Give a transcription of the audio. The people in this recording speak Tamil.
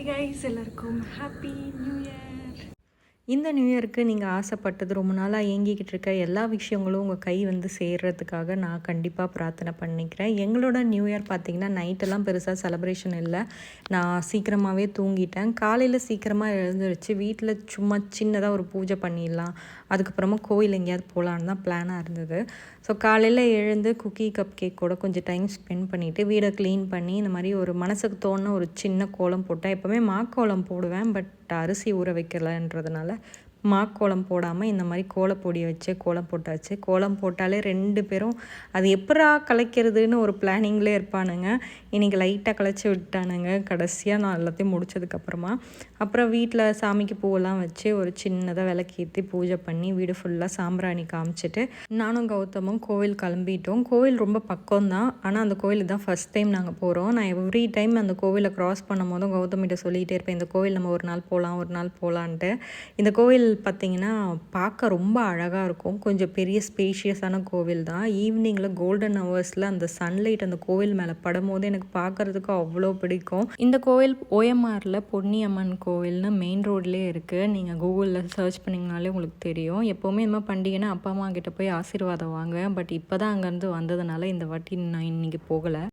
ஹாய் கைஸ், எல்லாருக்கும் ஹாப்பி நியூ இயர். இந்த நியூ இயருக்கு நீங்கள் ஆசைப்பட்டது ரொம்ப நாளாக ஏங்கிக்கிட்டு இருக்க எல்லா விஷயங்களும் உங்கள் கை வந்து சேர்றதுக்காக நான் கண்டிப்பாக பிரார்த்தனை பண்ணிக்கிறேன். எங்களோட நியூ இயர் பார்த்திங்கன்னா நைட்டெல்லாம் பெருசாக செலப்ரேஷன் இல்லை. நான் சீக்கிரமாகவே தூங்கிட்டேன். காலையில் சீக்கிரமாக எழுந்துருச்சு வீட்டில் சும்மா சின்னதாக ஒரு பூஜை பண்ணிடலாம், அதுக்கப்புறமா கோவில் எங்கேயாவது போகலான்னு தான் பிளானாக இருந்தது. ஸோ காலையில் எழுந்து குக்கி கப் கேக் கூட கொஞ்சம் டைம் ஸ்பெண்ட் பண்ணிவிட்டு வீடை க்ளீன் பண்ணி இந்த மாதிரி ஒரு மனசுக்கு தோணுன ஒரு சின்ன கோலம் போட்டேன். எப்போவுமே மாக்கோலம் போடுவேன், பட் அரிசி ஊற வைக்கலன்றதுனால மாக்கோலம் போடாமல் இந்த மாதிரி கோலப்பொடியை வச்சு கோலம் போட்டாச்சு. கோலம் போட்டாலே 2 பேரும் அது எப்படா கலைக்கிறதுன்னு ஒரு பிளானிங்லேயே இருப்பானுங்க. இன்றைக்கி லைட்டாக கலைச்சி விட்டானுங்க கடைசியாக நான் எல்லாத்தையும் முடித்ததுக்கப்புறமா. அப்புறம் வீட்டில் சாமிக்கு பூவெல்லாம் வச்சு ஒரு சின்னதாக விளக்கேற்றி பூஜை பண்ணி வீடு ஃபுல்லாக சாம்பிராணி காமிச்சிட்டு நானும் கௌதமும் கோவில் கிளம்பிட்டோம். கோவில் ரொம்ப பக்கம்தான், ஆனால் அந்த கோவிலுக்கு தான் ஃபஸ்ட் டைம் நாங்கள் போகிறோம். நான் எவ்ரி டைம் அந்த கோவிலை க்ராஸ் பண்ணும் போதும் கௌதமிட்ட சொல்லிகிட்டே இருப்பேன், இந்த கோவில் நம்ம ஒரு நாள் போகலான்ட்டு. இந்த கோவில் பார்த்திங்கன்னா பார்க்க ரொம்ப அழகாக இருக்கும். கொஞ்சம் பெரிய ஸ்பேஷியஸான கோவில் தான். ஈவினிங்கில் கோல்டன் ஹவர்ஸில் அந்த சன்லைட் அந்த கோவில் மேலே படும்போது எனக்கு பார்க்குறதுக்கு அவ்வளோ பிடிக்கும். இந்த கோவில் ஓஎம்ஆரில் பொன்னியம்மன் கோவில்னு மெயின் ரோட்லேயே இருக்குது. நீங்கள் கூகுளில் சர்ச் பண்ணிங்கனாலே உங்களுக்கு தெரியும். எப்போவுமே இந்த மாதிரி பண்டிகைன்னா அப்பா அம்மா கிட்ட போய் ஆசீர்வாதம் வாங்க. பட் இப்போ தான் அங்கேருந்து வந்ததுனால இந்த வாட்டி நான் இன்றைக்கி போகலை.